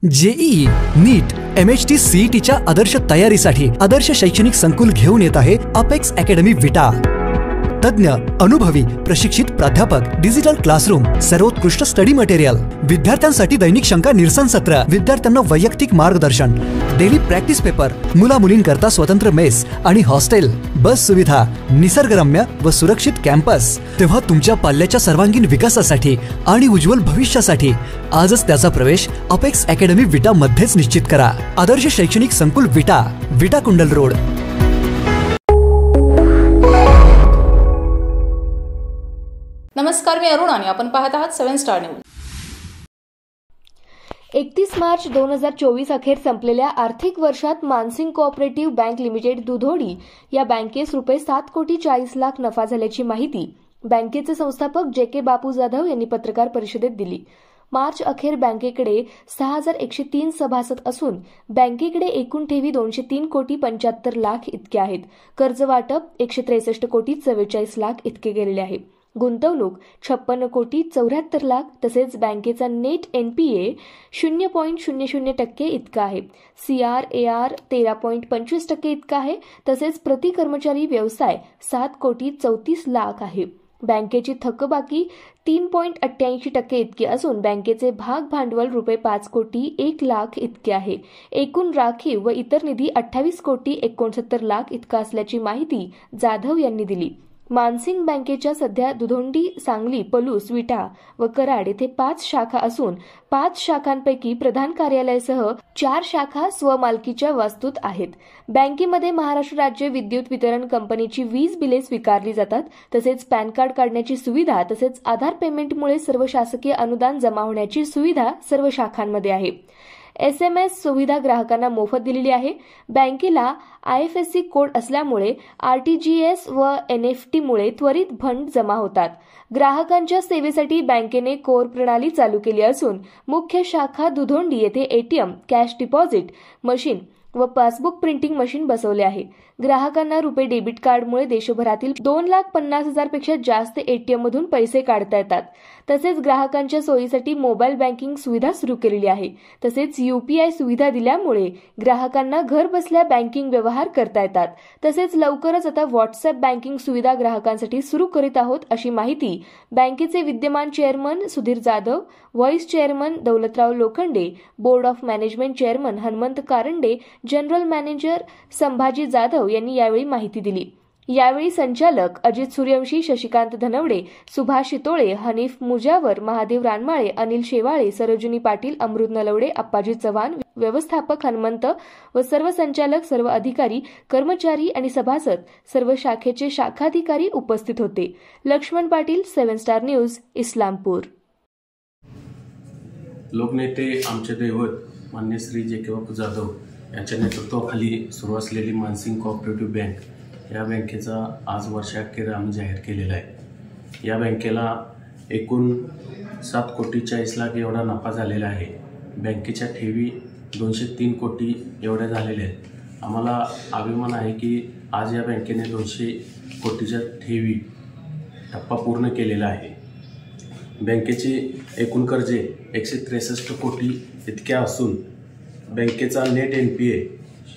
JEE, नीट, MHT CETच्या आदर्श तयारीसाठी आदर्श शैक्षणिक संकुल घेऊन येत आहे अपेक्स अकॅडमी विटा। तज्ञ, अनुभवी, प्रशिक्षित प्राध्यापक, डिजिटल क्लासरूम, सर्वोत्कृष्ट स्टडी मटेरियल, विद्यार्थ्यांसाठी दैनिक शंका निरसन सत्र, विद्यार्थ्यांना वैयक्तिक मार्गदर्शन, डेली प्रॅक्टिस पेपर, मुला मुलींकरता स्वतंत्र मेस आणि हॉस्टेल, बस सुविधा, निसर्गरम्य व सुरक्षित कॅम्पस। तेव्हा तुमच्या पाल्याच्या सर्वांगीण विकासासाठी आणि उज्ज्वल भविष्यासाठी आजच त्याचा प्रवेश अपेक्स अकॅडमी विटा मध्येच निश्चित करा। आदर्श शैक्षणिक संकुल विटा, विटा कुंडल रोड। नमस्कार, मी अरुण आणि आपण पाहत आहात 7 स्टार न्यूज। 31 मार्च 2024 अखेर संपलेल्या आर्थिक वर्षात मानसिंग कोऑपरेटिव्ह बँक लिमिटेड दुधोडी या बँकेस ₹7,40,00,000 नफा झाल्याची माहिती बँकेचे संस्थापक JK बापू जाधव यांनी पत्रकार परिषदेत दिली। मार्च अखेर बँकेकडे 6,103 सभासद असून बँकेकडे एकूण ठेवी 203,75,00,000 इतके आहेत। कर्ज वाटप 163,44,00,000 इतके गेलेले आहे। गुंतवणूक 56,74,00,000 तसेच बँकेचा नेट NPA 0.00% इतका आहे। CRAR 13.25% इतका आहे। तसेच प्रति कर्मचारी व्यवसाय 7,34,00,000 आहे। बँकेची थकबाकी 3.88% इतकी असून बँकेचे भाग भांडवल ₹5,01,00,000 इतके आहे। एकूण राखीव व इतर निधी 28,69,00,000 इतका असल्याची माहिती जाधव यांनी दिली। मानसिंग बँकेच्या सध्या दुधोंडी, सांगली, पलूस, विटा व कराड येथे 5 शाखा असून 5 शाखांपैकी प्रधान कार्यालयासह 4 शाखा स्वमालकीच्या वास्तूत आहेत। बँकेमध्ये महाराष्ट्र राज्य विद्युत वितरण कंपनीची वीज बिले स्वीकारली जातात। तसेच पॅन कार्ड काढण्याची सुविधा तसेच आधार पेमेंटमुळे सर्व शासकीय अनुदान जमा होण्याची सुविधा सर्व शाखांमध्ये आहे। SMS सुविधा ग्राहकांना मोफत दिलेली आहे। बँकेला IFSC कोड असल्यामुळे RTGS व NEFT मुळे त्वरित फंड जमा होतात। ग्राहकांच्या सेवेसाठी बँकेने कोर प्रणाली चालू केली असून मुख्य शाखा दुधोंडी येथे ATM, कॅश डिपॉझिट मशीन व पासबुक प्रिंटिंग मशीन बसवले आहे। ग्राहकांना रुपे डेबिट कार्डमुळे देशभरातील 2,50,000 पेक्षा जास्त ATM मधून पैसे काढता येतात। तसेच ग्राहकांच्या सोयीसाठी मोबाईल बँकिंग सुविधा सुरू केलेली आहे। तसेच UPI सुविधा दिल्यामुळे ग्राहकांना घर बसल्या बँकिंग व्यवहार करता येतात। तसेच लवकरच आता WhatsApp बँकिंग सुविधा ग्राहकांसाठी सुरू करीत आहोत अशी माहिती बँकेचे विद्यमान chairman Sudhir Jadhav, vice chairman Daulatrao Lokhande, board of management chairman Hanumant Karande, general manager Sambhaji Jadhav यांनी यावेळी माहिती दिली। यावेळी संचालक अजित सूर्यवंशी, शशिकांत धनवडे, सुभाष शितोळे, हनीफ मुजावर, महादेव रानमाळे, अनिल शेवाळे, सरोजिनी पाटील, अमृत नलवडे, अप्पाजी चव्हाण, व्यवस्थापक हनुमंत व सर्व संचालक, सर्व अधिकारी, कर्मचारी आणि सभासद, सर्व शाखेचे शाखाधिकारी उपस्थित होते। Laxman Patil, 7 star news, Islampur. लोकनेते आमचे दैवत मान्य श्री JK बापू जाधव यांच्या नेतृत्वाखाली सुरू असलेली मानसिंग कोऑपरेटिव्ह बँक या बँकेचा आज वर्षाअखेर आम्ही जाहीर केलेला आहे। या बँकेला एकूण 7,40,00,000 एवढा नफा झालेला आहे। बँकेच्या ठेवी 203 कोटी एवढ्या झालेल्या आहेत। आम्हाला अभिमान आहे की आज या बँकेने 200 कोटीच्या ठेवी टप्पा पूर्ण केलेला आहे। बँकेचे एकूण कर्जे 163 कोटी इतके असून बँकेचा नेट NPA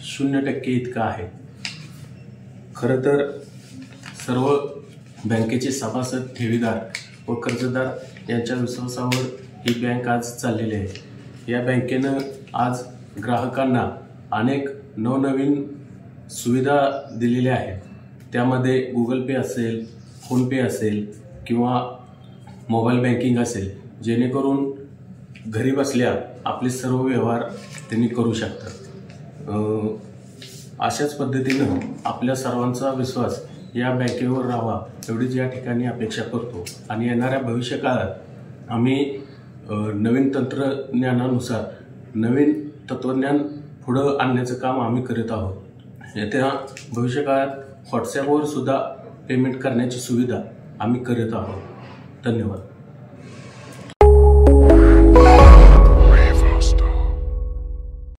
0% इतका आहे। खरं तर सर्व बँकेचे सभासद, ठेवीदार व कर्जदार यांच्या विश्वासावर ही बँक आज चाललेली आहे। या बँकेनं आज ग्राहकांना अनेक नवनवीन सुविधा दिलेल्या आहेत। त्यामध्ये Google Pay असेल, फोनपे असेल किंवा मोबाईल बँकिंग असेल, जेणेकरून घरी बसल्या आपले सर्व व्यवहार त्यांनी करू शकतात। अशाच पद्धतीनं आपल्या सर्वांचा विश्वास या बँकेवर राहावा एवढीच या ठिकाणी अपेक्षा करतो आणि येणाऱ्या भविष्यकाळात आम्ही नवीन तंत्रज्ञानानुसार नवीन तत्त्वज्ञान पुढं आणण्याचं काम आम्ही करीत आहोत। येत्या भविष्यकाळात WhatsAppवर सुद्धा पेमेंट करण्याची सुविधा आम्ही करीत आहोत। धन्यवाद।